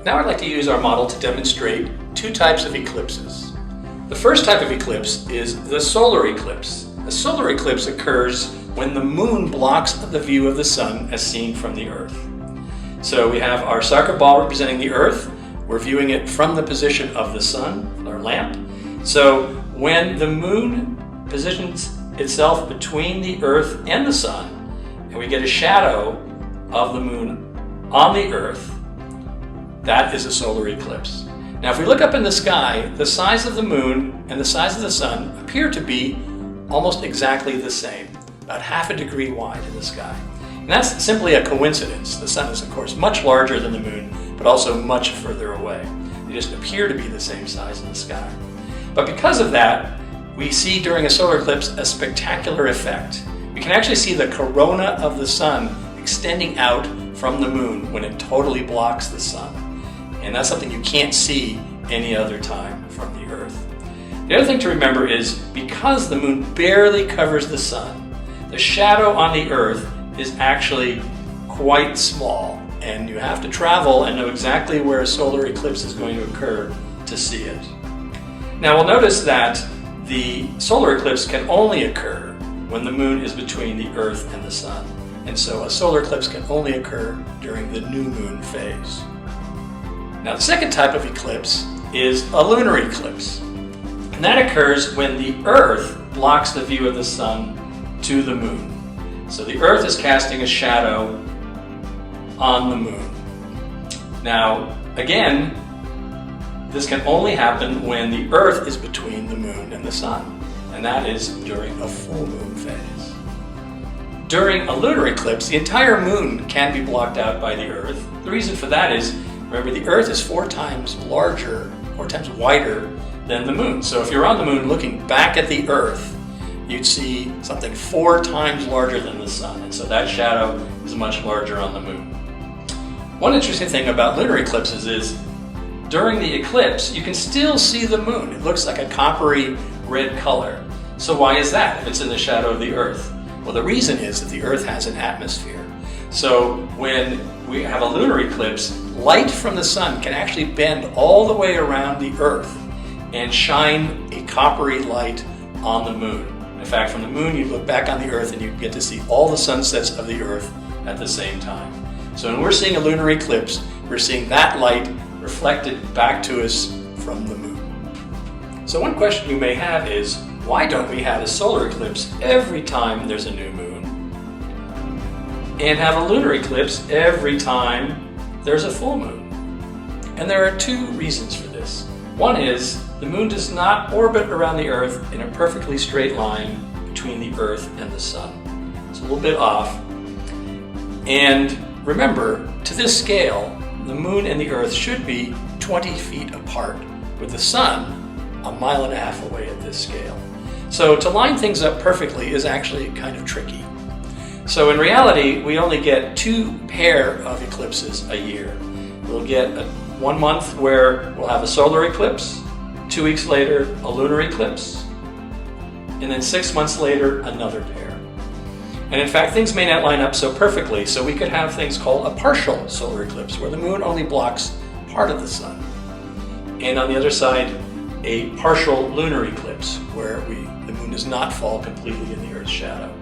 Now I'd like to use our model to demonstrate two types of eclipses. The first type of eclipse is the solar eclipse. A solar eclipse occurs when the moon blocks the view of the sun as seen from the Earth. So we have our soccer ball representing the Earth. We're viewing it from the position of the sun, our lamp. So when the moon positions itself between the Earth and the sun, and we get a shadow of the moon on the Earth, that is a solar eclipse. Now if we look up in the sky, the size of the moon and the size of the sun appear to be almost exactly the same, about half a degree wide in the sky. And that's simply a coincidence. The sun is of course much larger than the moon, but also much further away. They just appear to be the same size in the sky. But because of that, we see during a solar eclipse a spectacular effect. We can actually see the corona of the sun extending out from the moon when it totally blocks the sun. And that's something you can't see any other time from the Earth. The other thing to remember is because the moon barely covers the sun, the shadow on the Earth is actually quite small, and you have to travel and know exactly where a solar eclipse is going to occur to see it. Now we'll notice that the solar eclipse can only occur when the moon is between the Earth and the sun. And so a solar eclipse can only occur during the new moon phase. Now the second type of eclipse is a lunar eclipse. And that occurs when the Earth blocks the view of the sun to the moon. So the Earth is casting a shadow on the moon. Now again, this can only happen when the Earth is between the moon and the sun, and that is during a full moon phase. During a lunar eclipse, the entire moon can be blocked out by the Earth. The reason for that is, remember, the Earth is 4 times larger, 4 times wider than the moon. So if you're on the moon looking back at the Earth, you'd see something 4 times larger than the sun, and so that shadow is much larger on the moon. One interesting thing about lunar eclipses is during the eclipse, you can still see the moon. It looks like a coppery red color. So why is that if it's in the shadow of the Earth? Well, the reason is that the Earth has an atmosphere. So when we have a lunar eclipse, light from the sun can actually bend all the way around the Earth and shine a coppery light on the moon. In fact, from the moon, you look back on the Earth and you get to see all the sunsets of the Earth at the same time. So when we're seeing a lunar eclipse, we're seeing that light reflected back to us from the moon. So one question you may have is, why don't we have a solar eclipse every time there's a new moon and have a lunar eclipse every time there's a full moon? And there are 2 reasons for this. One is the moon does not orbit around the Earth in a perfectly straight line between the Earth and the sun. It's a little bit off. And remember, to this scale, the moon and the Earth should be 20 feet apart, with the sun 1.5 miles away at this scale. So to line things up perfectly is actually kind of tricky. So in reality, we only get 2 pair of eclipses a year. We'll get 1 month where we'll have a solar eclipse, 2 weeks later a lunar eclipse, and then 6 months later another pair. And in fact, things may not line up so perfectly, so we could have things called a partial solar eclipse, where the moon only blocks part of the sun. And on the other side, a partial lunar eclipse, where the moon does not fall completely in the Earth's shadow.